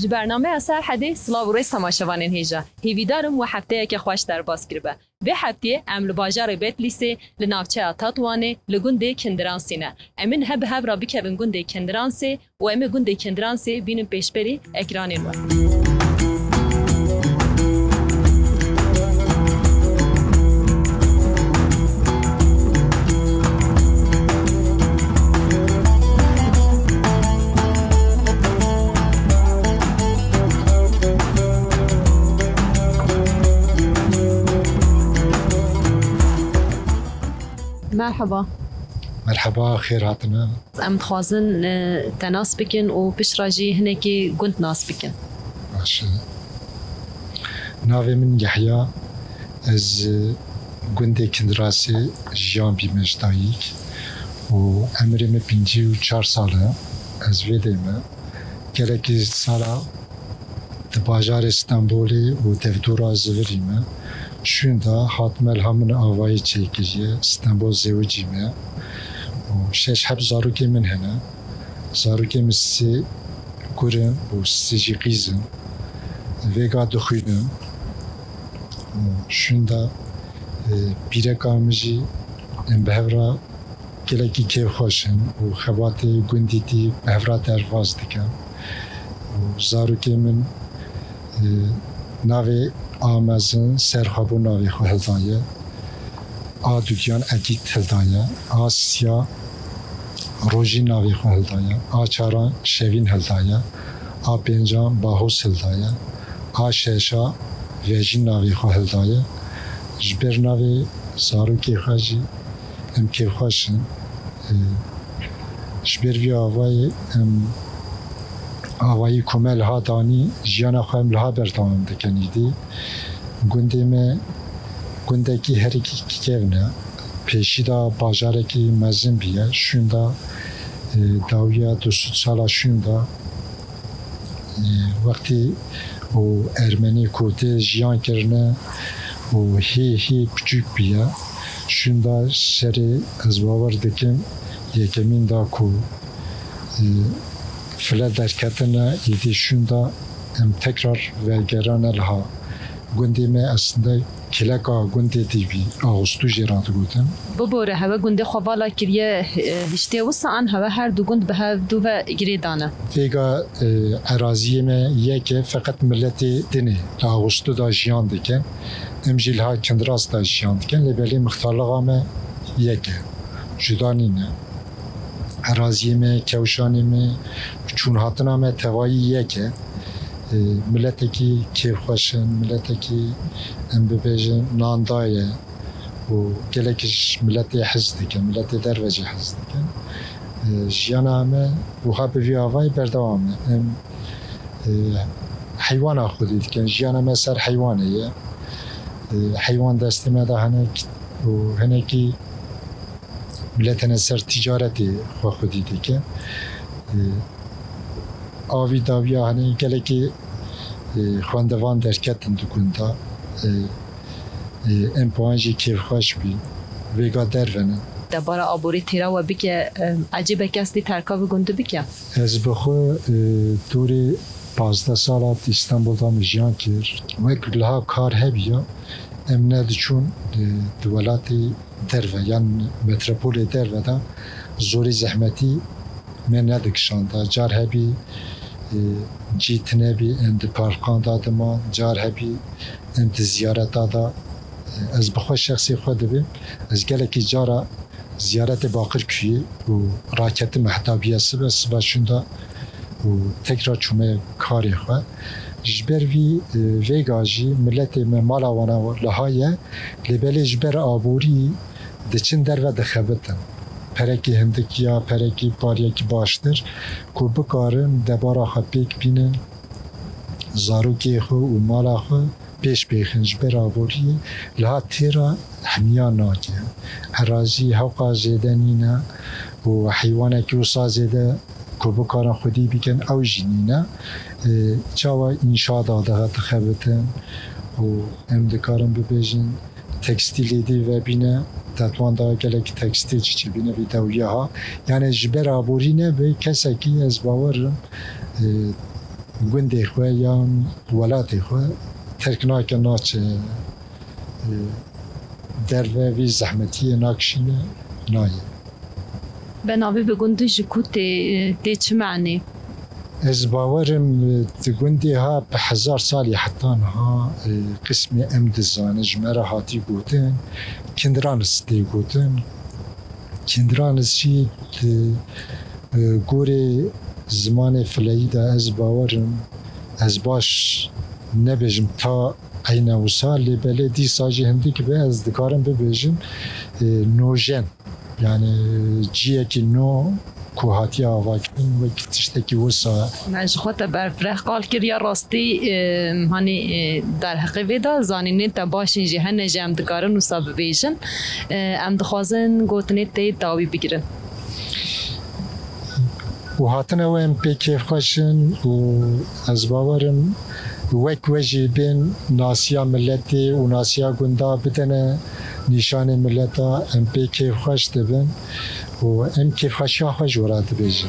ji bername eser hedê silav û rêz temaşevanên hêja hêvîdarim we hefteyeke xweş derbas kiribe. Vê hefteyê em li bajarê Bedlîsê li navçeya Tatwanê li gundê Kindiransê ne. Em ên hev bi hev re bikevin gundê Kindiransê û em ê gundê Kindiransê bînin pêşberî ekranên we. مرحبا. مرحبا خير هاتنا. ام دخوازن تناس بكن و بشراجي هناكي كنت ناس بكن. ماشي. ناوي من يحيى از گوندê Kindirasê jiyan bîmejdayîk û emirê me 54 sal e. Ez vê dê me gelekî sala di bajarê Stenbolê û devdora Zivirî me şûn da hatime ilha min avayî çêkiriye Stenbol Zêwicî me û şeş heb zarokê min hene. Zarokê min sê gurin û sê jî qîzin. Vêga dixwînin û şûn da pîreka min jî em bi hev re gelekî kêfxweşin û xebatê gundî tî bi hev re derbas dikin û zarokê min navê Amezin serxwebû navê xwe hildaye, a dûkiyan Edît hildaye, a Sya Rojî navê xwe hildaye, a çaran Şevîn hildaye, a pêncan Bahos hildaye, a şeşa Vejîn navê xwe hildaye. Ji ber navê zarokê xwe jî em kêfxweşin. Ji ber vî avayê em avayî ku me liha danî jiyana xwe em liha berdewam dikin îdî. Gundê me gundekî herikî kêv ne. Pêşî da bajarekî mezin bîye. Şûn da dawiya du sala şûn da wextî û Ermenî ku tê jiyan kirine û hê küçük bîye. Şûn da serê ez bawer dikim yekemîn da ku file derketine îdî şûn da em tekrar vegerane liha gundê me aslında kileka gundê dîvî Ağustû jê re digotin. Bibore heve gundê xwe vala kiriye hiştê wisa an heve her du gund bi hev dû ve girê dane. Vêga eraziyê me yek e feqet milletê dinê li Ağustû da jiyan dikin. Em jî liha Kindiras da jiyan dikin lêbelê mixtarliqa me yek e. Cuda nîne. Eraziyê me, kewşanê me, çûn hatina me tevayî yek e. Milletekî kêfxweşin, milletekî em bibêjin nandaye û gelekî ji milletê hez dikin, milletê derve jî hez dikin. Jiyana me wiha bi vî avayî berdewam e. Em heywana xwedî dikin, jiyana me ser heywanê ye. Heywan destê me de hene û hinekî milletên ser ticaretê xwe xwedî dikin. Avî dawiya hani gelekî xwendevan derketin di gunda em puan jî kêfxweş bî vêga dervenin. Debara aborî têra we bike ecêbe kes dî terka vê gundê bike? Ez bi xwe dorê 15 sala İstanbul'da min jiyan kir. Wek liha kar hebiya em nediçûn di welatê derve yan metropolê derve de zorî zehmetî me nedikişanda. Car hebî cîtine bî em di parkan da diman, car hebî em di ziyareta da ez bi xwe şexsî xwe dibim. Ez gelekî cara ziyaretê Baqirkuyê û raketim mehtabiye sibe şûn da û tekrar çûme karê xwe. Ji ber vî vêga jî milletê me mala wana liha ye lêbelê ji ber aborî diçin derve dixebitin. Perekî hindik ya perekî pariyekî baştir ku bikarin debara xwe pêk bînin zarokê xwe û mala xwe pêş bêxin ji ber aboriyê liha têra hemiya nake. Erazî hewqa zêde nîne û heywanekî wisa zêde ku bikarin xwedî bikin ew jî nîne. Çawa înşa da daha dixebitin û em dikarin bibêjin tekstilê dî vebîne Tatwan da gelekî tekstil çîbîne vî dewiya ha. Yani ji ber aborî nebe kesekî ez bawerim گوندی خواه یا ولاتی خواه ترکنا که ناچ در وی زحمتی ناکشینه نایه. به ناوی بگوندی جکو تی چه معنی؟ از باورم تگوندی ها به 1000 سالی حتی ها قسم امدزان جمره هاتی گوتن کندرانس تی گوتن کندرانس چی گوری زمان فلایی دا از باورم از باش نبیجم تا این او سالی بله دی ساجی هندی که به از دکارم ببیجم نوژن یعنی جیه که نو کوهاتی آواکن و تشتکی وسا مجخوت برفرخ قال کریا راستی هانی در حقیقی دا زانینی تا باشین جهن جمع دکارن و ساب بیشن ام دخوازن گوتنی تی داوی بگیرن و هاتن او ام پی کیف خوشن و از باورم وک وجی بین ناسیا ملتی و ناسیا گندا بدن نشان ملتا ام پی کیف خوش دبن و ام کیف خوشی ها خوش وراد بیجن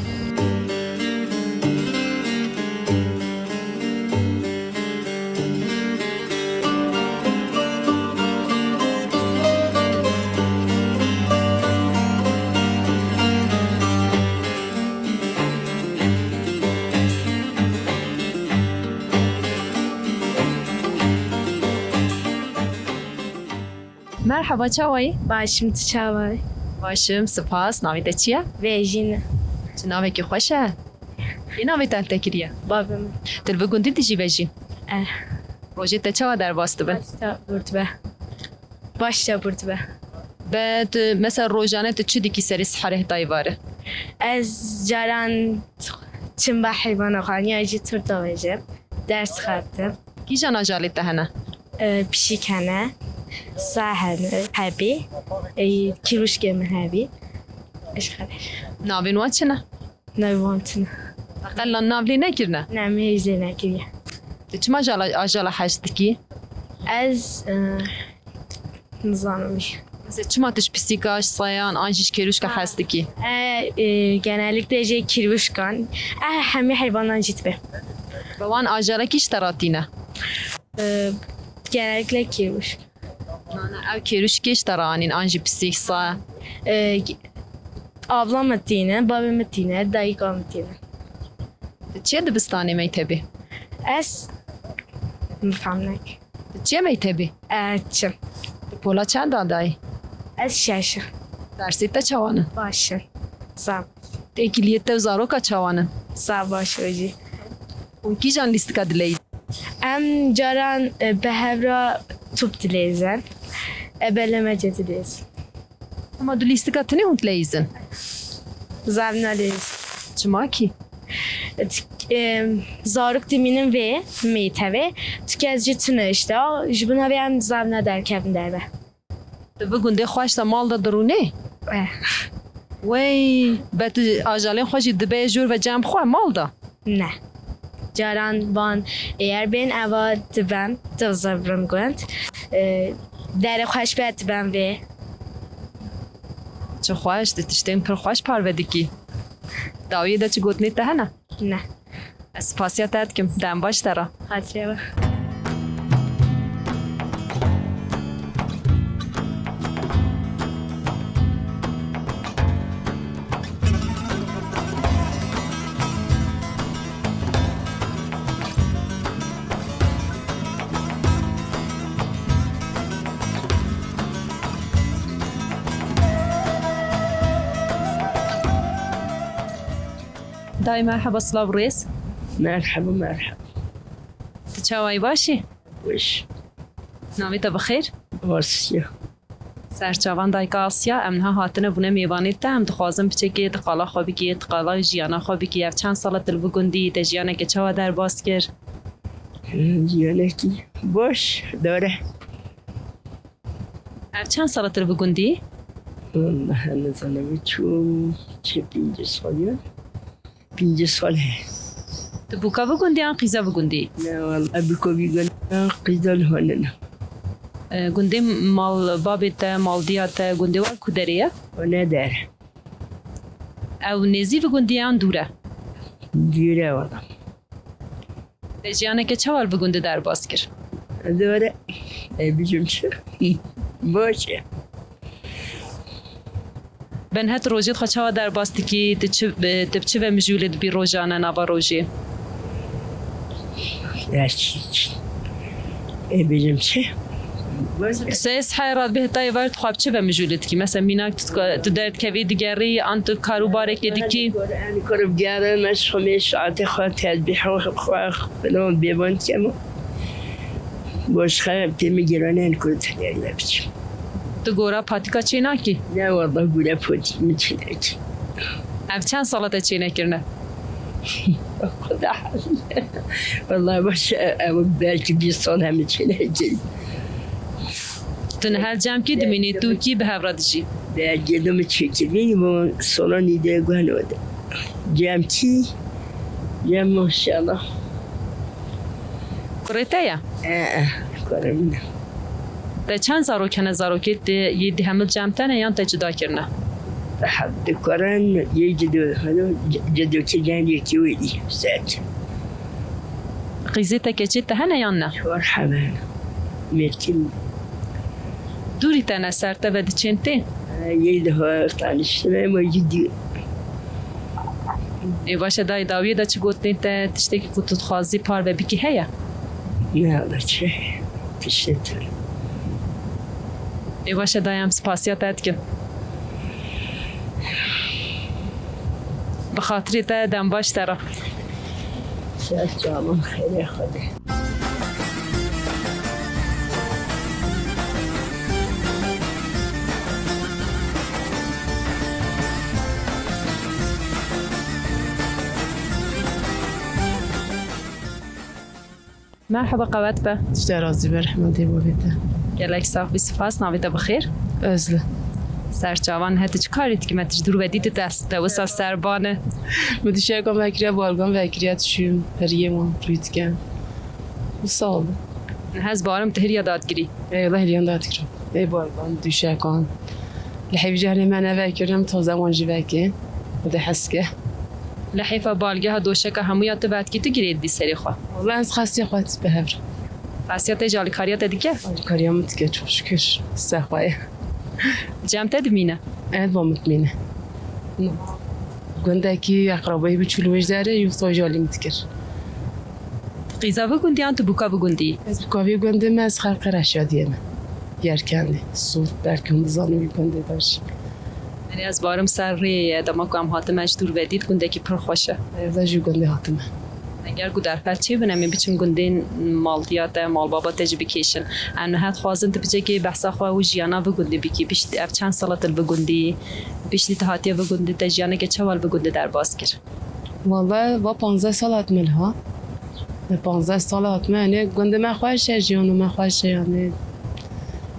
مرحبا چاوی؟ باشم تو چاوی؟ باشم سپاس ناوی چیه؟ ویژینه چه ناوی که خوشه؟ ای ناوی تل تکریه؟ بابم تل بگوندی دیجی ویژین؟ اه روژی تا چاوا در باست بن؟ باشتا برد به بعد مثلا روزانه تو چی دیکی سری سحره دایواره؟ از جاران چند با حیوان خانی اجی تر دویجم درس خواهدم کی جانا جالی تهنه؟ پیشیکنه ساحل هبی کیروش گم هبی اش خدش ناوی نوات چنه؟ نوانتنا اقلا ناولی نگیرنه؟ نمیزه نکریه تو چه مجال آجالا حج دکی؟ از نظامی مثلا چه ماتش پسیکاش سایان آنجیش کیروش که حج دکی؟ genellikle şey kirvuşkan. Hemi hayvandan cidbe. بوان آجالا کیش تراتینه؟ Genellikle kirvuş. نه او کیروش کیش ترانین آنجی پسیک سا؟ Ablam ettiğine, babam ettiğine, dayıkam ettiğine. چه دبستانی میتبی؟ Ez mefhamnek. چه میتبی؟ Çim. پولا چند دادای؟ Ez şaşı. درسی تا چوانه؟ Başın. Sağ. تکلیت و زارو کا چوانه؟ Sağ baş hoji. اون کی جان لیست کدلی؟ Em caran behevra tup dileyizen. Ebelemece dileyiz. اما دو لیست کتنی اون تلیزن؟ Zavna dileyiz. چما کی؟ Zarık diminin ve meyteve tükezci tüne işte. Jibuna ve em zavna derkevin derbe. تو بگونده خوش تا مال دا درونه؟ وی بات آجالین خوشی دبی جور و جمع خواه مال دا؟ Ne. Caran ban eğer ben ava dibem dızavram gwent. Dere خوش به dibem ve چه خوش ده تشتین پر خوش پرودی کی؟ داوی دا چه گوتنی تا هنه؟ ne. از پاسیت هد کم دم باش ترا Hatıraya bak. دای مرحبا سلاو ریس مرحبا مرحبا تچاوی باشی؟ وش ناوی تا بخیر؟ آسیا سرچاوان دای که آسیا امنها هاتنه بونه میوانی تا هم دخوازم بچه که دقالا خوابی که دقالا جیانا خوابی که اف چند سالت دل بگندی ده جیانه که چاوا در باز کر جیانه کی باش داره اف چند سالت دل بگندی؟ نه نزنم چون چه 5 سالیه 5 ساله تو بوکا بگندی آن قیزا بگندی؟ نه والله بکو بیگن قیدال هنن گندی مال بابت مال دیات گندی وال کدریه؟ و نداره او نزی بگندی آن دوره؟ دیره والله جیانه که چوال بگونده در باز کر داره بجم چه باشه بن هت روجیت خو چوا در باز کی تبچه و مجولد بی روزانه نوا روزی درچی بجم چه سیس حیرات به تای ورد خواب چه و مجولد کی مثلا میناک تو درد کوی دیگری انت کاروبار کی دیکی انا كرب جارة مش خميس عطي خاطر تذبيح خواخ بلون بيبان كم باش خرب تم جيرانين كنت يعني بس تو گورا پاتیکا چی ناکی لا والله بولا فوت متشلك اف چند سالت چی نکرنه خدا والله باش او بالك بيصونها متشلك تن هر جمع کی دمینی تو کی به هفرادشی ده جدو متشكلين مو صولاني ده قهنود جامتي جام ما شاء الله کریته یا كرمنا ده چند زاروکنه زاروکت یدی همه جمع تنه یا تا جدا کرنه حد كران يجدو هذا جدو كجاني كويدي سات قیزی تا کچی تا هنه یا نه مرحبا مركل دوری تنه سرته و دچنته يده طالشنا موجود ای باشه دای داویه دا چی گوتنی تا تشتی که کتوت خوازی پار و بیکی هیا نه ده چه تشتر ای باشه دای هم سپاسیات اد که بخاطری تا دم باش ترا شاید جامن خیلی خوده مرحبا قوات به اشترازی برحمتی بابیده گلک صاف بسفاس ناویده بخیر ازله سرچاوان هتی چه کاریت که متش دور ودید دست وسا سربانه مدیشه کم وکریه بالگان وکریت شیم پریه ما رویتگن و سال هز بارم تهریا دادگیری ای الله هلیان داد کرم ای بالگان دوشه کن لحیف جهنی من وکرم تا زمان جی وکه و ده حسکه لحیفه بالگه ها دوشه که همویات بعد کی تو گیرید بی سری خواه والله از خاصی خواهد به هفر خاصیت جالی کاریات دیگه کاریام دیگه چون شکر سخواه جمع تدمینه اید با مطمینه گنده کی اقربایی به چلوش داره یوستا جالی متکر قیزا بگوندی آن تو بوکا بگوندی از بکاوی گنده من از خلق رشادیه من یرکنده سود برکن بزانوی گنده داشت یعنی از بارم سر ری دما کام هاتمش دور ودید گنده کی پر خوشه ایوه جو گنده هاتمه اگر گودر فرچی بنمی بچن گندین مالدیات مال بابا تجربه کیشن ان هات خوازن تبجه کی بحثا خو و جیانا بگوندی بکی بیشت اف چند سالت بگوندی بیشتی تهاتی بگوندی تجیانا که چوال بگوندی در باز کر والله با 15 سال اتمل ها 15 سال اتمل نه گنده ما خواهش جیانو ما خواهش یعنی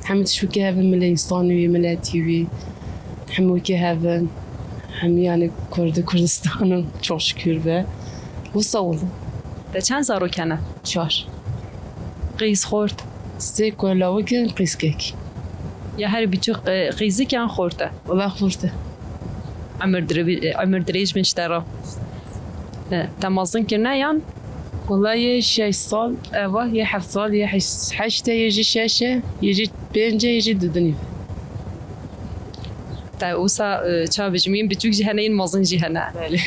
همه شو که هفن ملیستانی و ملتیوی همه که هفن همه یعنی کردستان çok şükür به وسا oldu. ده چند زارو کنه؟ 4 قیز خورد؟ سه کلاوه که قیز کک یا هر بیچو قیزی که خورده؟ والله خورده عمر دریج بنشترا تمازن کرنه یان؟ والله یه 6 سال اوه یه 7 سال یه 8 یه 6 یه 5 یه 2 تا اوسا چا بجمین بچوک جهنه این مازن جهنه بله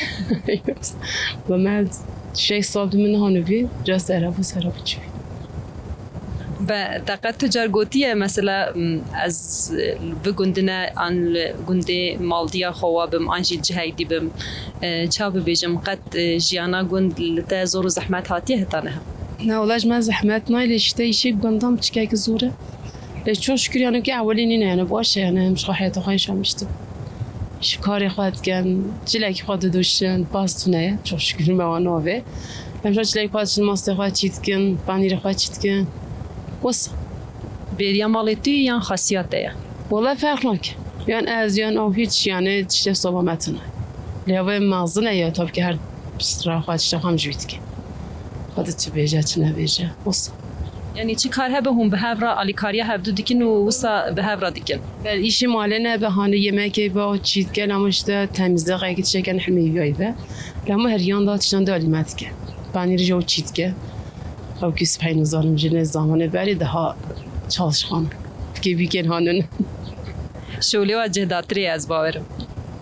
و من 6 سال من هانوی جاست عرب و سراب چوی و دقت تجار گوتیه مثلا از بگندنه آن گنده مالدیا خواه بم آنجی جهیدی بم چا ببیجم قد جیانا گند لتا زور و زحمت هاتیه هتانه نه ولاج من زحمت نایل اشته ایشی گندم چکه که زوره لیش چون شکر یعنی که اولین اینه یعنی باشه یعنی همش حیات خواهیش هم میشته کاری خواهد کن چیلکی خواهد دوشن باستونه چون شکر به آن آوه همش چیلکی خواهد چید ماسته خواهد چید کن پنیر خواهد چید کن واسه بریا مالتی یا خاصیته یا والله فرق نکن یعنی از یعنی او هیچ یعنی چیه صبح متنه لیاوه مغزنه یا تاب که هر را خواهد چید هم جوید کن خواهد چی بیجه چی نبیجه واسه یعنی چی کار هبه هم به هفرا آلیکاریا هبدو دیکن و وسا به هفرا دیکن بل ایشی ماله نه بهانه yemek با چیت کن امشته تمیزه قایقی چکن حمی بیایده لما هریان داد چند دالیمت که پنیر جو چیت که خب که سپین وزارم جنه زمانه بری ده ها çalışkan که بیکن هانون شغلی و جهداتری از باورم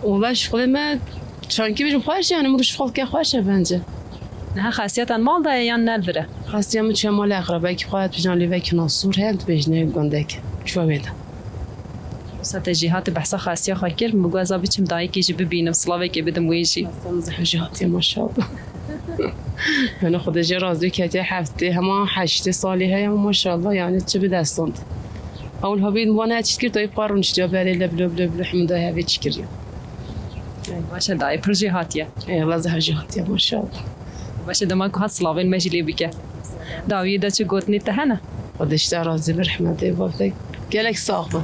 والله شغل ما چانکی بیشم خوش یعنی مگه شغل که خوشه بنجه نه خاصیت مال ده یا نلوره خاصیت من چه مال اقربه که خواهد بجان لیوه که ناسور هند بجنه گنده که چوه بیده استراتژیات بحث خاصیت خواهی کرد مگو از آبی چم دایی که ببینم سلاوه که بدم ویشی استراتژیاتی ماشاءالله من خود جه رازوی که هفته همه 8 سالی های ماشاءالله یعنی چه به دستاند اول ها بید وانه چیز کرد دایی قارون شدیا بری لبلو حمده هاوی چی کردیم باشه دایی پروژیاتیه ایلا زهجیاتیه ماشاءالله باشه دمان که ها سلاوین مجلی بکه داویه دا چه گوتنی تهنه خودش در رازی برحمده بافته گلک ساقبه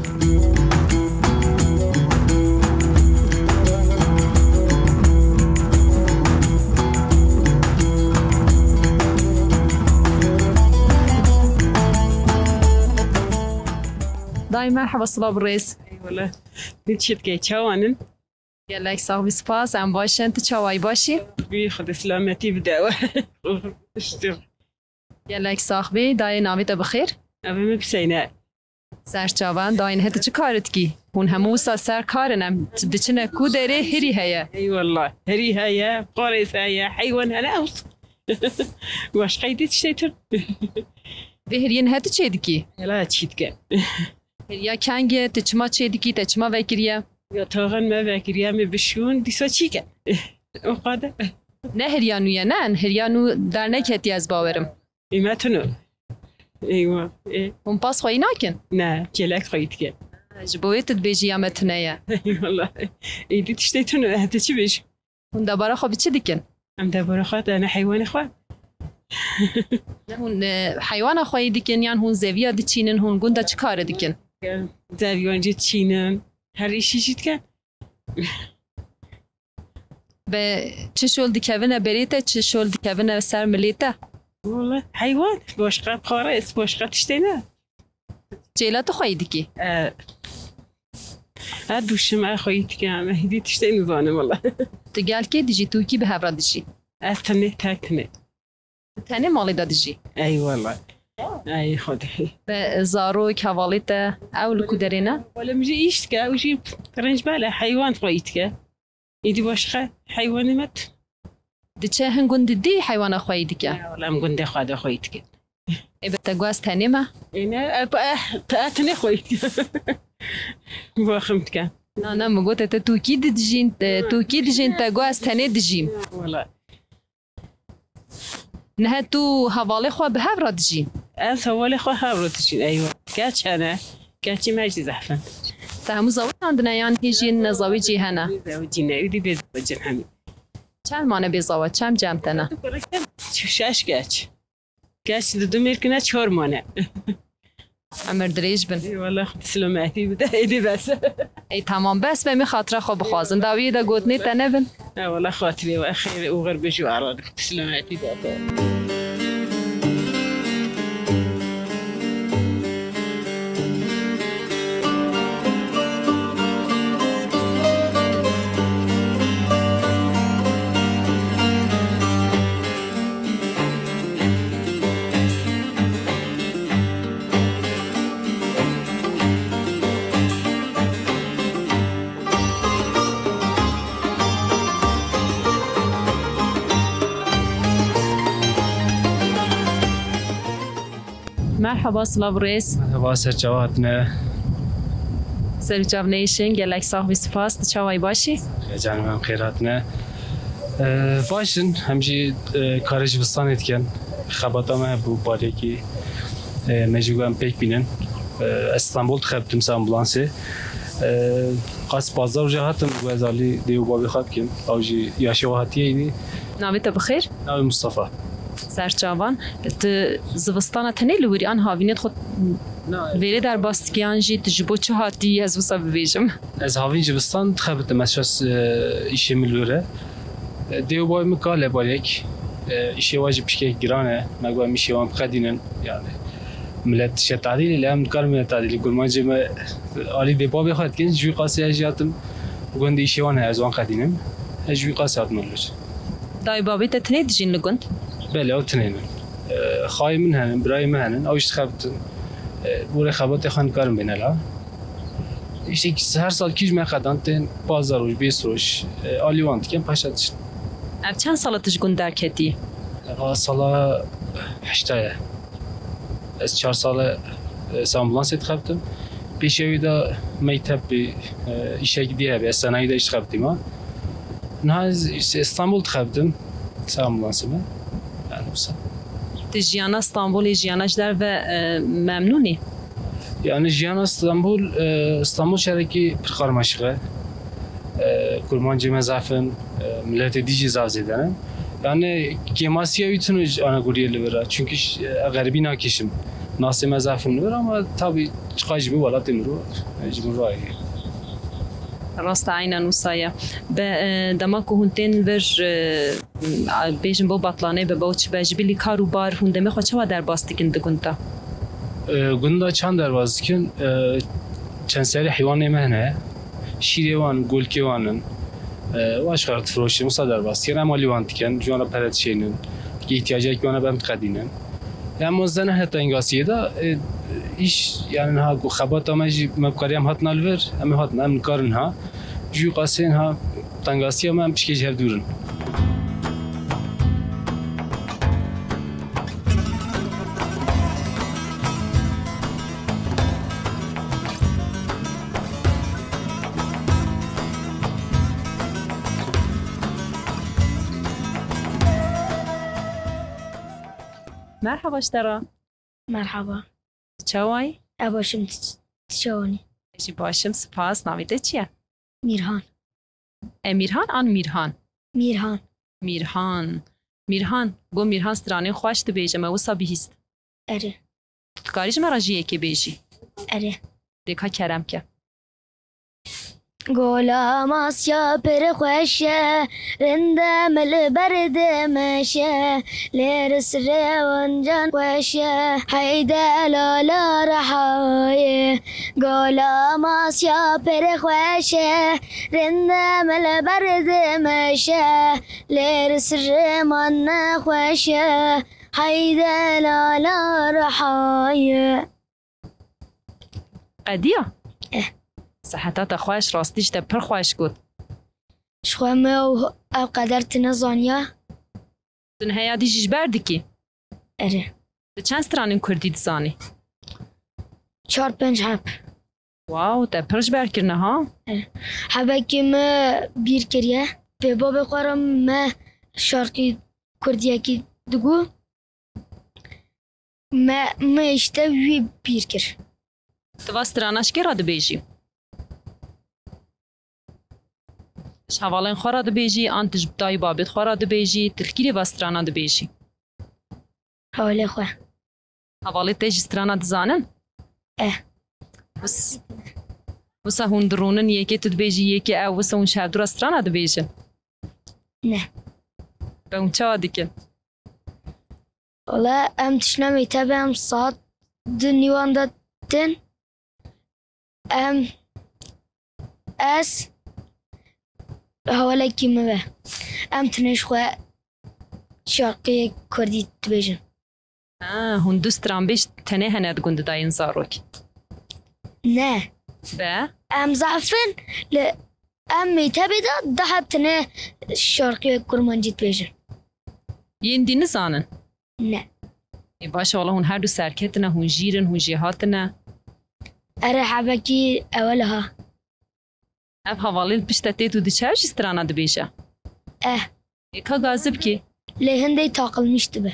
داي مرحبا صلاة بالرئيس والله نتشت كي تشاوانن قال لك صاحبي سباس عم باشي انت تشاواي باشي بياخذ سلامتي بدعوة اشتغل قال لك صاحبي داي ناويتا بخير أبي بسيناء سر چاوان داين هتا چه کارت کی هون هموسا سر کارنم دچنه کو دره هری هيا اي والله هري هيا قارس هيا حيوان انا اوس واش قيدت شتيتر بهرين هتا چه دکی لا تشيت كان هريا کنگه تچما چه دکی تچما وکریه يا طاغن ما فاكر مي بشون ديسا تشيكا وقاده نه هریانو یا نه هریانو در نکتی از باورم ما تنو ايوه ايه هون پاس خوی ناکن نا كلاك قيد كان جبویت بیجی یا متنه اي والله اي دي تشتيتنو هتا تشي بيش هون دبارا خو بچه دکن ام دبر اخوات انا حيوان اخوات هون حیوان خوی دکن یان هون زویا دچینن هون گوندا چه کار دکن زاويان جيت تشينن هر ايشي جيت كان به چه شول دکونه بریته چه شول دکونه سر ملیته والله حيوان باشقه قارس باشقه تشتينا جیلات خوی دکی دوشم اخويت كان هدي تشتين زانه والله تو گل که دیجی تو کی به هفرا دیجی استنى تاكنه تنه مالی دا دیجی اي والله اي خدي به زارو کوالیت اول کدرینه ولا مجي ايشتكا وجيب رنج بالا حيوان قويتك يدي باشقه حيوان مت دیچه هنگون دی حیوان خوی دکه والله مقول خاده خويتك ای به تگواز تنه ما انا تاتني خويتك واخمتك نه مگوت تو کی دیجین تگواز تنه دیجیم والله نه تو حواله خو به هفرا دیجی از حواله خو هاورتشين ايوه كاتش انا كاتش ماجي زحفه تهمو زاوی عندنا یان هیجین زاوی جهنه زوجينا يدي بيت جنحمي چند مانه بیزاوت چند جمتنه شاش كاتش دو ميركنا 4 مانه امر دریج بن والله خد سلامتي بدا ايدي بس ای تمام بس به می خاطر خو بخوازن داوی دا گوتنی تنه بن والله خاطري واخير وغير بجو عرض سلامتي بدا مرحبا صلاة بالرئيس مرحبا سرچاواتنا سرچاو نیشن گلک صاحبی سپاس چاوای باشی جانم خیراتنا باشن همجی کارج بستان اتکن خباتا ما بو باریکی مجبورم پیک بینن استانبول خبتم سامبولانسی قاس بازار جهاتم وزالی دیو بابی خاط کن اوجی یاشی وهاتیه ایدی ناویت بخیر ناوی مصطفى سرچاوان زوستانه تنه لوری آن هاوینت خود ویری در باستگیان جی تجربه چه هاتی از وسا ببیجم از هاوین جبستان خبتم اساس ایشه ملوره دیو بابی مکاله باریک ایشه واجب بشکه گرانه مگوام ایشه وام خدینن يعني ملت شت تعديل لا مكر من تعديل يقول ما جم علي ببابي خد كن جوي قاسي اجياتم وقندي شي وانا ازوان خدينم جوي قاسي اتملج داي بابي تتني دجين لگند بله او تنين خواهی من هنن برای من هنن اوش خبتن بوره خبات خان کارم بینلا ایشی که هر سال کیش مقدان تن 15 روز 20 روز آلیوانت کن پاشدش اف چند سالتش گون درکتی؟ سال 8 از 4 سال سامبولانس اتخبتم پیشوی دا میتب به ایشه دیه به سنایی دا ایش خبتیم ها نه از استانبول تخبتم سامبولانس من yani bu تجیانا استانبول جیاناش در و ممنونی؟ yani جیان استانبول شرکی پرخارماشقه کرمانجی مزافن ملت دیجی زاو زدنم yani kemasya ütünü ana guriye vera çünkü garibi nakişim nasi mezafın var ama tabi çıkacı bir valla demir mecbur var راست عینا نوسایه به دما که هنتین ور بیشم با بطلانه به باوچ بجبیلی کارو بار هنده می خواه در باستی کنده گنده گنده چند در باستی کن چند سری حیوان مهنه شیروان گلکیوانن واش خرط فروشی مصادر باستی کن اما لیوانتی کن جوانا پرد شینن که احتیاجه که وانا بهم تقدینن yani مزدن حتی انگاسیه دا iş yani ha خبات امجی مبکریم هات نالور ام هات نم کارن ها جو قاسین ها تنگاسی هم پیشکش هر دورن مرحبا اشترا مرحبا چاوای؟ اباشم تشاونی چی باشم سپاس نامیده چیه؟ میرهان میرهان آن میرهان میرهان میرهان گو میرهان سترانه خوش تو بیجه ما وصا بیهست اره کاریش مرا جیه که بیجی اره دیکا کرم که گلام آسیا پر خوشه رنده مل برد مشه لرس روان جان خوشه حیده لالا رحایه گلام آسیا پر خوشه رنده مل برد مشه لرس روان خوشه حیده لالا رحایه قدیه صحتات خوش راستیش تا پر خوش گود شخوامه او قدرت نزانیا دنها دیجیش بردی کی اره چند سترانین کردی دزانی 4-5 حب واو تا پرش برکرنه ها حبه که ما بیر کریه به باب خوارم ما شارقی کردیه که دگو ما اشته وی بیر کر تو سترانش که را دو بیجی حوالین خورا دو بیجی آنتش بدای بابت خورا دو بیجی تلکیری وسترانا دو بیجی حواله خواه حوالی تیج سترانا دزانن؟ وسا هون درونن یکی تو دو بیجی یکی او وسا هون شهر دور سترانا دو بیجی نه به اون چه دیگه؟ والا ام تشنم ایتابه ام ساعت دو نیوان دادن اس حواله کی مبه ام تنش خواه شاقی کردی تبیجن هون دو ستران بیش تنه هنه گنده داین زاروک نه به؟ ام زعفن ام میتابه ده حب تنه شارقی کرمانجی تبیجن یین دی نزانن؟ نه باشه والا هون هر دو سرکتنه هون جیرن هون جیهاتنه اره حبکی اولها اف حوالی پشتتی تو دی چهش سترانا دو بیشه که گازب کی؟ لهنده تاقل میشته به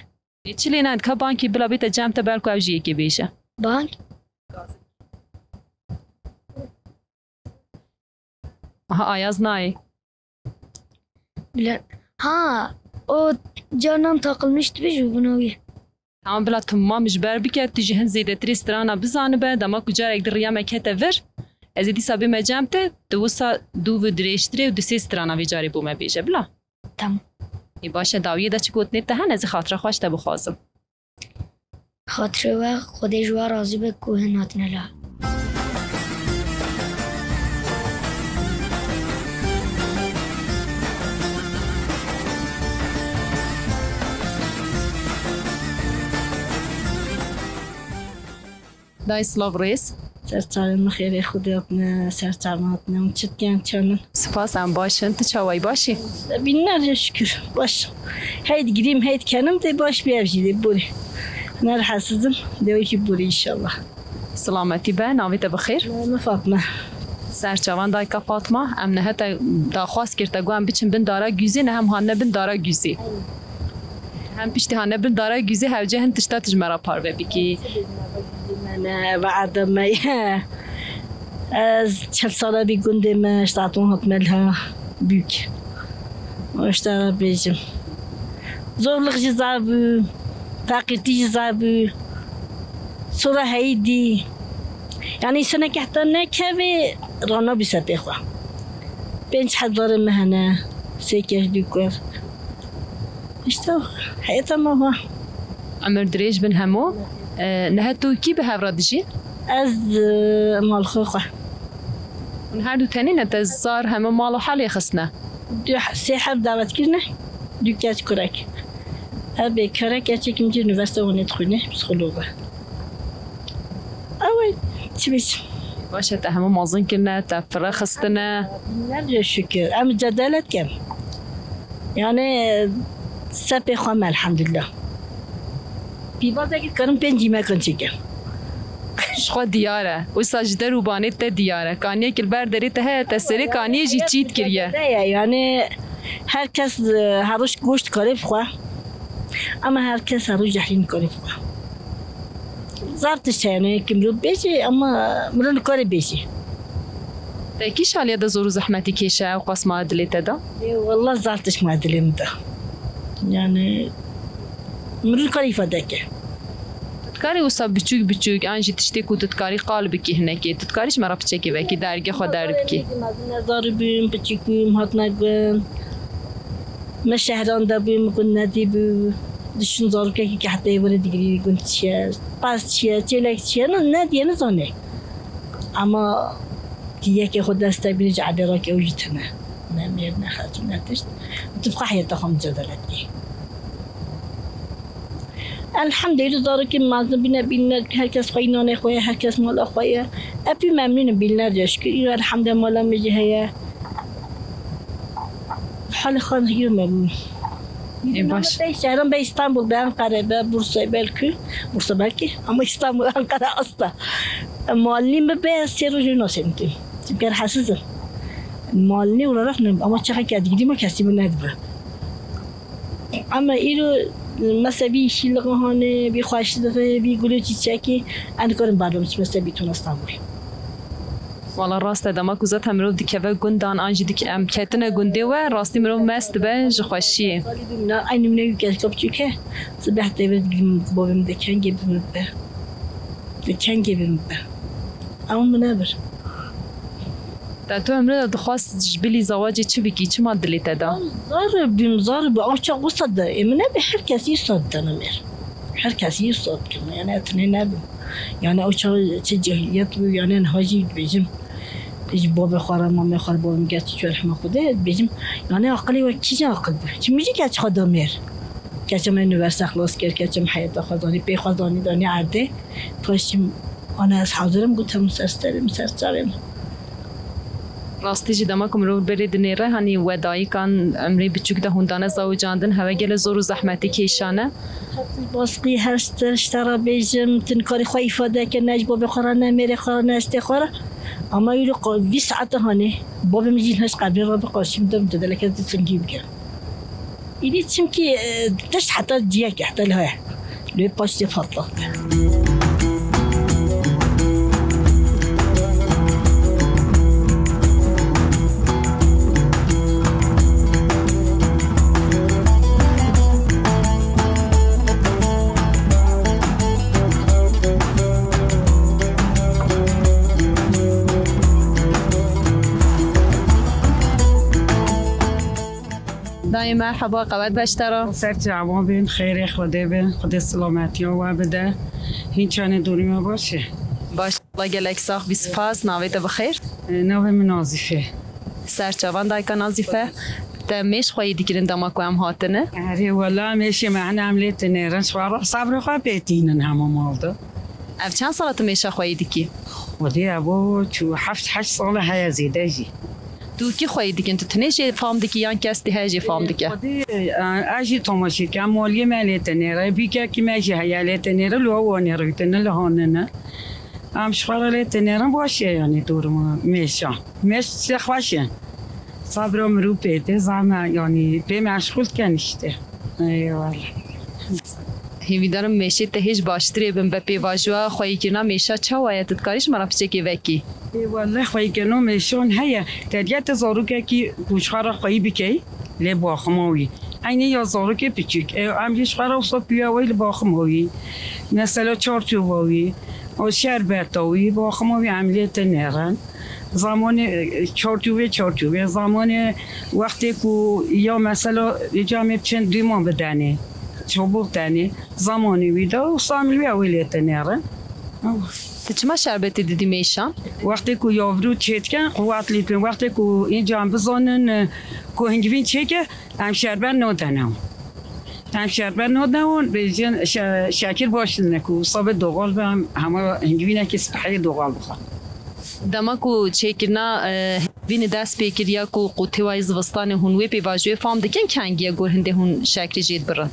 چی لینند که بانکی بلا بیت جمع تبرکو او جیه که بیشه بانک؟ آها آیاز نای ها او جانم تاقل میشته به جو بناوی همه بلاد که ما مجبر بکرد تیجی هن زیده تری سترانا بزانه به دما کجا یک در ریامه که تور از ایدی سابی مجمته دو و دریشتری و دو سی سترانا وی جاری بومه بیشه بلا تمام ای باشه داویه دا چی گوت نیت هن از خاطر خوش تا بخوازم خاطر و خودش و راضی به کوه ناتنلا دای سلاو ریس سرچاوین خیلی خودی اپنه سرچاوات نم چتکن چنن سپاس ام باشن تو چاوای باشی binlerce şükür baş. Haydi gideyim haydi kendim de baş bir evciydi buri. Nerhasızım de ki buri inşallah. سلامتی به ناویت بخیر Ne Fatma. سرچوان دای کا فاطمه ام نه تا داخواست کرده گوام بچن بن دارا گوزی نه هم هانه بن دارا گوزی هم پشتی هانه بن دارا گوزی هوجه هن تشتا تجمرا پارو بکی من وعدم از چند ساله بیگونده من اشتاطون hatmelha büyük. اشتاق بیجم. Zorluk cezabı, fakirti cezabı, sonra haydi. Yani sana kahtan ne keve rana bir sete kwa. Ben çadları mehne, seker dükler. İşte hayata mı var? امر دریج بن همو نه تو کی به هفرا دجی Az mal خوخه. من هر دو تنین تزار همه مال و حالی خسنه سه دعوت کردن دکتر کرک. Abi körek gerçekimci üniversite yönetmeni psikologa. Evet, çiviş. باشه تا همه مازن کنه تا فرا خستنه Binlerce şükür. Ama cedalet kem. Yani sepe kham elhamdülillah. Bir bazı git karım pencime kan çekem. شخوا دیاره و ساجده روبانه ته دیاره کانیه کل بر دری ته تسری کانیه جی چیت کریه Yani herkes haruş goşt karif khwa. Ama herkes haruş jahrin karif khwa. Zart yani kim beji ama mırın kare beji. تا کی شالیه ده زورو زحمتی کشه و قسمه دلیته ده والله zartış madelimde. Yani mırın kare ifade ki. تتکاری و سب بچوک بچوک انجی تشتی کو تتکاری قالب کی هنکی تتکاریش مرا بچکی و کی درگه خود درب کی Nazarı büyüm, küçüküm, hatnagım. Meşehran biyim, kunnadi biyim. Düşün zor ki hatta böyle digri günçiye, pasçiye, çelekçiye ne diyene zanne. Ama diye ki خود دست بيرج على راك وجتنا. ما ميرنا خاطرنا تشت. تبقى حياتهم جدلتي. Elhamdülillah ki mazlum bine herkes kaynana koya herkes mala koya. Epi memnunum binlerce şükür. Elhamdülillah mala mecihaya. Hal khan hiyo memnun. baş Şehrim be İstanbul, be Ankara, be Bursa belki ama İstanbul, Ankara asla. Muallim be serucu nosentim. Çünkü hassasım. Muallim olarak ne ama çaka kadar ma kesim ne diyor. Ama ilo مثلا بیشتر هانه بی خواسته بی گلو چیچکی انکارم بردم مثلا بیتونستم بود. والا راست دما کوزات هم رو دیگه و گندان آنجی دیگه ام کتنه گنده و راستی مرو مست به جخوشیه. نه اینو نمی که کپچی که صبح تبرد بابم دکن گیبم به. دکن گیبم به. اون منابر. تا تو امروز دخواست جبلی زواجی چی بکی چی مادلی تدا؟ زار آوچه قصد امنه به هر کسی صد نمیر. هر کسی صد کنه یعنی اتنی نبود. یعنی آوچه چه جهیت بود یعنی نهاجی بیشم. ایش باب خورم مام خور بابم گشت چه رحمه خوده بیشم یعنی عقلی و چیزی عقل بود. چی میگی که خدا میر؟ که من نوشته خلاص کرد که چم حیات خدانی پی خدانی دانی عرده. پاشیم آن از حاضرم گفتم سرسترم. راستی جدا ما کمرو برید نیره هنی ودایی کان امری بچوک ده هندانه زوجاندن هوا گل زور و زحمتی کیشانه باسقی هست اشترا بیجم تنکاری خواهی فاده که نجبا بخورا نمیره خورا نشته خورا اما ایلو 20 ساعت هانه بابا میجین هش قبل را بقاشیم دم دادله که تنگی بگیرم ایدی چیم که تشت حتی جیه که حتی لها لوی پاشتی فاطلق مرحبا قوت بشترا سر جواب بین خیر خدا به خدا سلامتی و بده هیچ چانه دوری ما باشه باش الله گلک ساخ بی سپاس ناویت بخیر نوه من نازیفه سرچوان دایکا نازیفه تا میش خواهی دیگرین دماکو هم هاتنه اره والا میشه معنا عملیت نیرن شوارا صبر خواه بیتینن همه مالده اف چند سالت میشه خویدی کی خودی ابو چو 7-8 سال هیا زیده جی تو کی خویدی که تو تنیش فهم دی کی یان کس دی هجی فهم دی که خودی اجی تماشی که مالی مالیت نره بیکه کی میشه هیالت نره لو و نره تنه لهانه ام شخالت نره باشه یعنی دور ما میشه میشه خوشه صبرم رو پیده زمان یعنی به مشغول کنیشته ایوال هیویدارم میشه تهیج باشتری بم به پیواجوا خویی که نمیشه چه وایت کاریش مرا پیچه کی وکی والله خویی که نمیشون هیا تریت زاروکه کی گوشخاره خویی بکی لی باخماوی اینی یا زاروکه پیچیک ام گوشخاره وسط بیاوی باخماوی مثلا چارچوباوی و شربتاوی باخماوی عملیات نرن زمان چارچوبه زمان وقتی که یا مثلا جامعه چند دیمان بدنه چوبوق دنی زمانی ویده و سامیل اولیت نره چما شربتی دیدی میشم وقتی که یاورو چیت کن قوت لیتن وقتی که اینجا هم بزنن که هنگوین چه که هم شربت نودنم هم شربت نودنم بیجن شکر باشدنه که صاب دوغال به همه هنگوینه که سپحی دوغال بخواد دما کو چیکنا وین دست پیکریا کو قوتی وای زوستان هونوی پیواجوی فام دکن کنگیه گور هنده هون شکری جید برن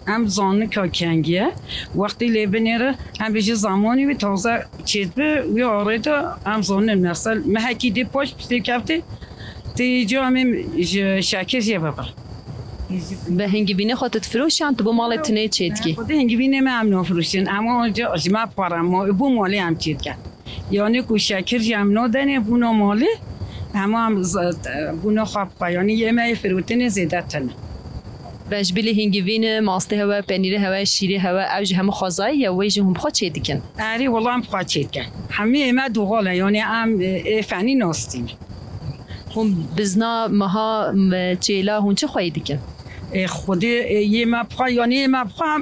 هم زانه که کنگیه وقتی لیبنیره هم بیجه زمانی وی تازه چید به وی آرایده هم زانه مثل محکی دی پاش پشتی کفته دیجا همه شکر جیه ببر به هنگوینه خودت فروشن تو با مال تنه چید کی خود هنگوینه من هم نفروشن اما آنجا ما پارم ما بو مالی هم چید کن یعنی که شکر جمع ندنه بونا مالی هم بونا خواب یعنی یه مای فروتن زیده تنه بجبیل هنگوین ماسته هوا پنیر هوا شیری هوا اوج هم خازای یا ویج هم بخواد چیدی کن آری والله هم بخواد چید کن همه ما دوغاله یعنی هم فنی ناستیم هم بزنا ماها چیلا هون چه خواهیدی کن خودی یه ما بخواد یعنی یه ما بخواد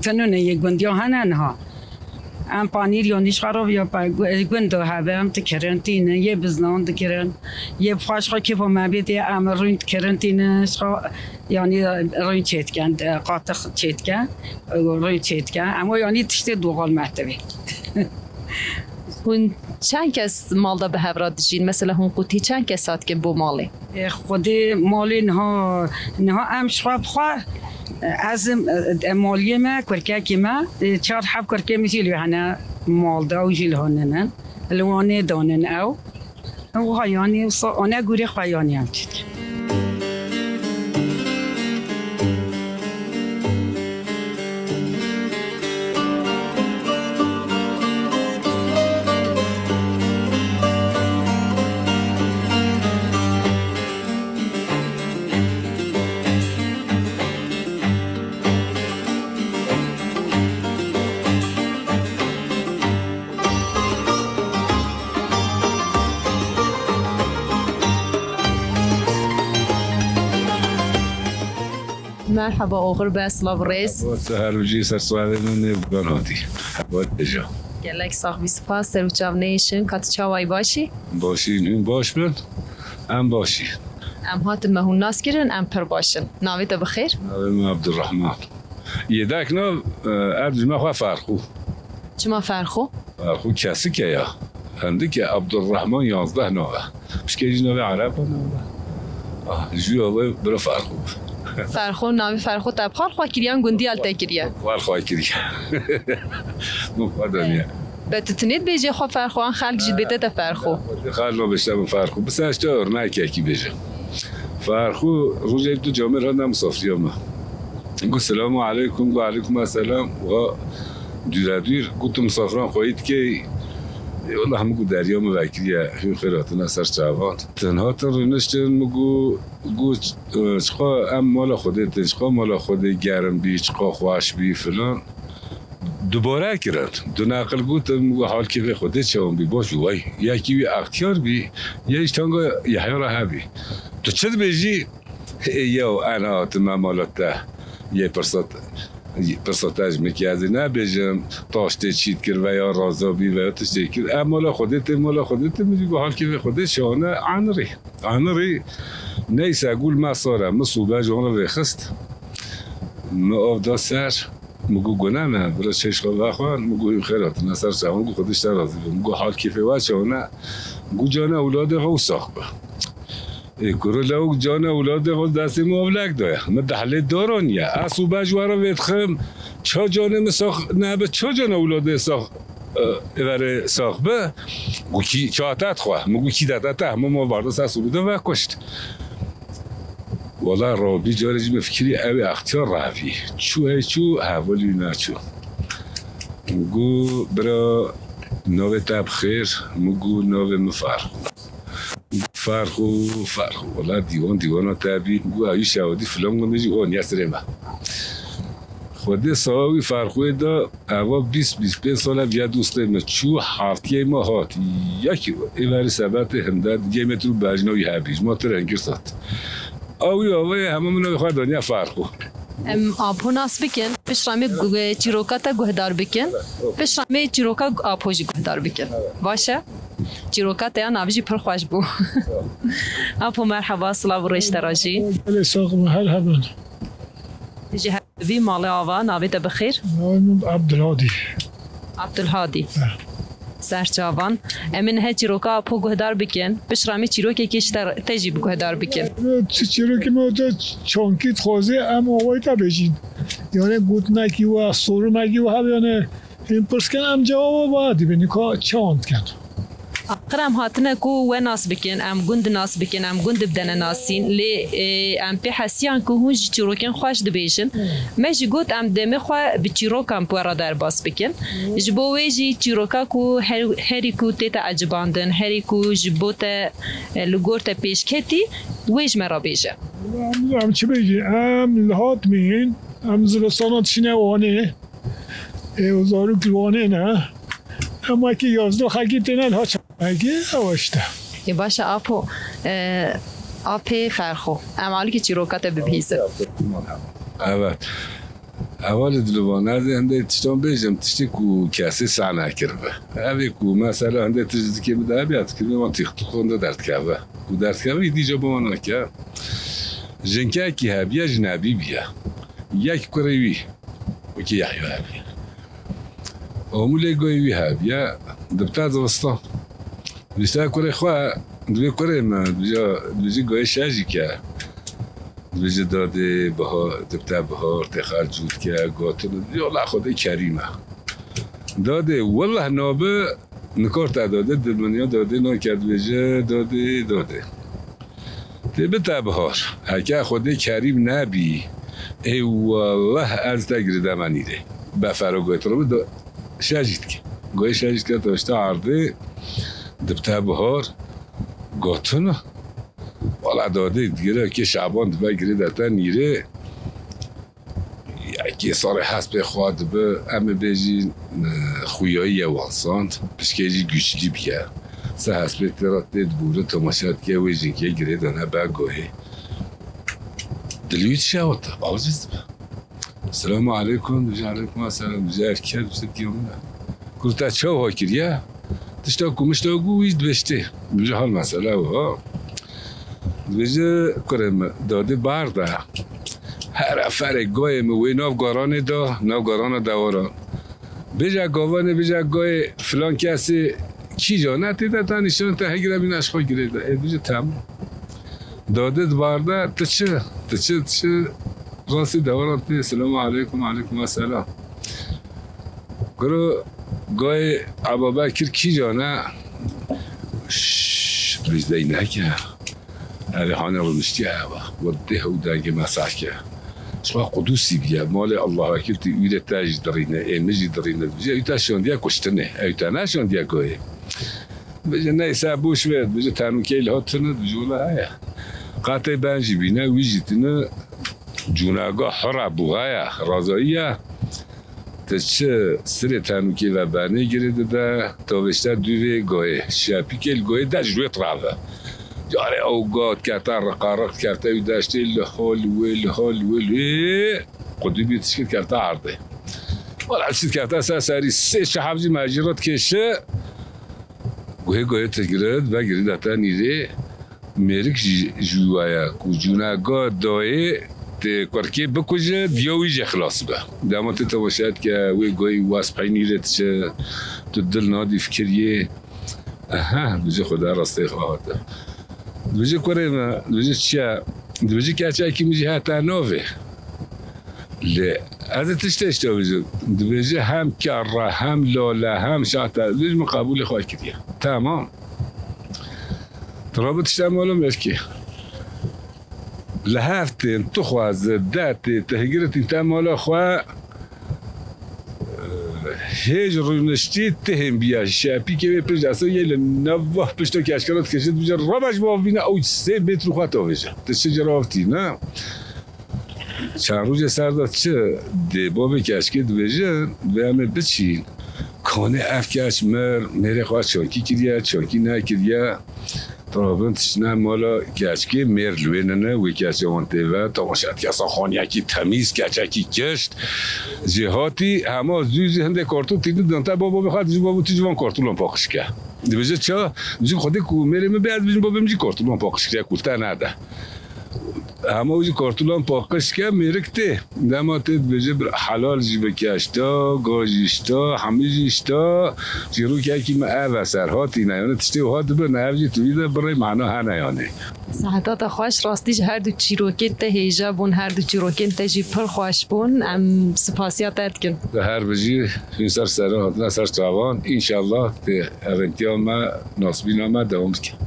تنونه یک گندی هنن ها ام پانیر یونیش خراب یا گندو هم تکرانتینه یه بزنان تکران یه فاش خا که با مبیت ام روی تکرانتینه یعنی روی چیت کن قاطع چیت کن روی چیت کن اما یعنی تشت دوغال مهتبی هون چند کس مالدا به هفراد جین مثلا هون قوتی چند کسات که بو مالی خودی مالی نها ام شخاب خواه از مالیه ما کرکه ما 4-7 کرکه میشیلی هنه مالدا و جیل هنن لوانه دانن او هایانی آنه گوری خایانی هم چید مرحبا اوغر به اسلاو ریس هر وجی سر سوال نبگان هاتی حبات بجا گلک صاحبی سپاس سر وچاو نیشن کات چاوای باشی باشین باش بن ام باشی ام هات مهون ناس گیرن ام پر باشن ناوی تا بخیر ناوی عبدالرحمن یه دک نا ارجمه خواه فرخو چما فرخو کسی که یا هنده که عبدالرحمن 11 ناوه بشکیجی ناوی عرب ناوه جوی آوه برا فرخو فرخو ناوی فرخو تبخال خواه کریان گندی آل تکریه خواه کریه مفادانیه بتتنید بیجه خواه فرخو آن خلق جید بیده تا فرخو خلق نو بشته با فرخو بس اشتا ارنک یکی بیجه فرخو روزه تو جامعه را نمسافری همه گو سلام علیکم گو علیکم السلام و دیر گو مسافران خواهید که والله همه گو دریا موکریه خیراتون سر چوان تنها تن رو نشتن مگو چقا ام مالا خودت چقا مالا خود گرم بی چقا خواهش بی فلان دوباره کرد دو نقل گوت مگو حال که خودت چون بی باش وای یکی بی اختیار بی یه تانگا یحیی را هبی تو چه بیجی یو انا تمام مالات یه پرساتاج میکی از نه بیجم تاشته چیت کرد و یا رازابی و یا تشتی کرد مالا خودت میگی به حال که خودت شانه عنری نیست اقول ما صاره مصوبه جوانا بخست ما افدا سر مگو گناه نه برای چش خدا خوان مگو خیرات نصر شما مگو خودش راضی مگو حال کیفه واچه نه مگو جان اولاد خو ساخت کرو لو جان اولاد خو دست مولک دایا من دهله دارانیه اسو بجوارا ویدخم چا جان مساخ نه به چا جان اولاد ساخت ایواره ساخت به مگو کی چاتت خواه مگو کی دادت ما وارد ساسو بوده و کشت والله رابی جارجی مفکری اوی اختیار رافی چو حوالی نچو مگو برا ناو تب خیر مگو ناو فرخو والله دیوان ها تبید مگو اوی شهادی فلان گنده جی آن یسره ما خوده ساوی فرخوی دا اوا 20-25 ساله بیا دوسته ما چو هفتیه ما هات یکی ایواری سبت همداد یه متر بجناوی هبیج ما ترنگیر سات آوی همه منو بخواه دنیا فرقو آبو ناس بکن پشرامه چیروکا تا گهدار بکن پشرامه چیروکا آبوجی گهدار بکن باشه چیروکا تا ناویجی پر خوش بو آبو مرحبا صلاح و ریش تراجی ساق محل هبن جی هبی مال آوا ناوی تا بخیر عبدالهادی سرچاوان امن ها چیروکا آپو گهدار بکن پشرامی چیروکی کشتر تجیب گهدار بکن چیروکی ما تا چانکیت خوازه اما آوایی تا بجین یعنی گوت نکی و سورو مگی و هم یعنی این پرسکن هم جواب باید بینی که چاند کن آخرم هاتنه کو و ناس بکن ام گند ناس بکن ام گند بدن ناسین لی ام پی حسیان که هونج چیروکن خوش دبیشن مجی گوت ام دمی خواه بچیروکم پورا در باس بکن جبوی جی چیروکا کو هری کو تیتا عجباندن هری کو جبوت لگورت پیش کتی ویج مرا بیجه ام چه بگی ام لحات مین ام زلستانات شینه وانه اوزارو کلوانه نه اما که 11 خگی تنال ها چمگی اوشته یه باشه آپی فرخو امالی که چیروکات ببیزه اول دلوانه هنده تشتان بیجم تشتی کو کسی سعنه کرده اوی کو مثلا هنده تجدی که بده بیاد که من تیخت خونده درد کرده کو درد کرده دیجا با من که جنکه که هبیه جنبی بیا یک کروی و که یحیو هبیه آموله گویی هبیه دبتا زبستان بیشتر کره خواه دوی کره من دوی گویی شجی که دوی داده دبتا بهار تخار جود که گاتن دوی الله خوده کریمه داده والله نابه نکار داده دلمنیا داده ناکرد دوی داده دبتا بهار هکه خوده کریم نبی ای والله از تگریده منیره بفر و گویت رو به شجید که گوی شجید که داشته عرضه دبته بهار گاتونه والا داده دیگه که شعبان دبه گیره دتا نیره یکی سال حسب خواهد به امه بیجی خویایی یوانساند پشکیجی گوشلی بیا سه حسب ترات دید بوره تماشاد که ویجین که گیره دانه با گوهی دلیویت شاوتا باوزیز با السلام عليكم وجه عليكم السلام وجه الكاد وجه يومنا قلت شو هو كريا تشتاكو مشتاكو ويد بشتي وجه هالمسألة وها وجه كرم داده برده هر فرق گوی موی نافگاران دا نافگاران دواران بجا گاوانه بجا گوی فلان کسی کی جا نتیده تا نشان تا هگیره بین اشخوا گیره بجا تمام داده برده تچه راسي دورت السلام عليكم وعليكم السلام قالوا قاي ابو بكر كي جانا ريز بينك هذه حنا والمشتيها وده وداقي مساكه شو قدوسي بيا مال الله اكيد يريد تاج درينا مجي درينا بيجي تاشون ديا كشتنه اي تناشون ديا قاي بيجي نايسا بوشويد بيجي تانو كيل هاتنا بيجولا هيا قاطع بنجي بينا ويجيتنا جوناگاه حرا بوغایا رازاییه تچه سری تنوکی و بانه گیرده ده تا بشتر دوی گاهی شپی که الگاهی ده جلوی طرافه جاره اوگاد کتا رقارق کرتا و داشته لحال قدوبی تشکیل کرتا عرضه ولی چیز کرتا سری سه شحبجی مجیرات کشه گاهی تگیرد و گیرده تا نیره میرک جوایا که جوناگاه دایه تی کرکی بکوجه دیویج خلاص به دامت تو باشد که وی گوی واسپینی رت چه تو دل نادی فکریه بجه خدا راسته خواهد بجه کریم بجه چه بجه که کی میشه حتی نوه لی از تشتشته بجه هم کره هم لاله هم شاطر بجه من قبول خواهد کردیم تمام ترابطش معلوم است که لهفتن تخواز داتی تهجرت انت مالا خوا هیچ رونشتی تهم بیا شپی که پیش اصلا یه نواه پشت که اشکالات کشید بجا رابش با بینه او 3 متر خوا تا بجا تشه رافتی نه چند روز سر داد چه دباب کشکید بجا به همه بچین کانه افکش میره خواه چانکی کردیا چانکی نکردیا طبعاً تشنه مالا کشکی مرلوینه نه وی کشکی وانتیوه تا باشد که اصلا خانی یکی تمیز کشکی کشت جهاتی همه زوزی هنده کارتون تیدی دانتا بابا بخواد جو بابا تیجوان کارتون پاکش که دیوزه چه دیوزه خودی کو میریم بیاد بیشتر بابا میگی کارتون پاکش که کولتا نده همه اوزی کارتون پاکش که میرکته دماتت بجه حلال جیب کشتا گاجیشتا همیجیشتا جیرو که اکی ما او سرهاتی نیانه تشتی و هات بر نهوجی تویده برای معنا ها نیانه ساعتات خوش راستیش هر دو چیروکین ته هیجا بون هر دو چیروکین ته جی پر خوش بون ام سپاسیات داد کن هر بجی این سر سرهات نه سر توان انشالله ته اونتیا ما ناسبینا ما دوام کن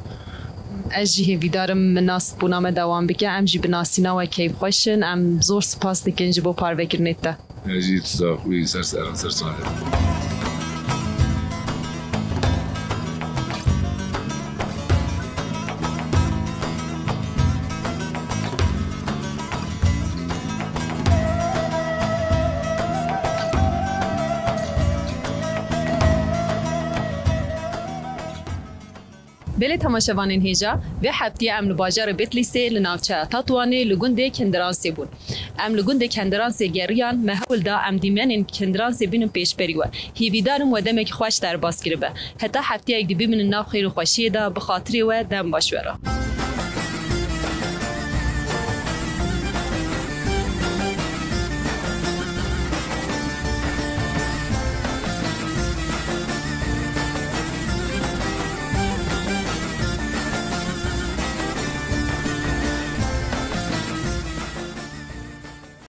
اجی هیویدارم مناس بونام دوام بکه ام جی بناسینا و کیف خوشن ام زور سپاس دکن جبو پار بکرنید تا اجی تصاقوی سر سران سر ساله بله تماشاوانین هیجا و هفته ام لباجار بیتلیسه لناوچه تطوانه لگنده کندرانسی بون ام لگنده کندرانسی گریان محول دا ام دیمن کندرانسی بینم پیش بریوه هیویدارم و دمک خوش در باس کرده حتی هفته یک دی ببینن ناو خیر و خوشی دا بخاطری و دم باشوره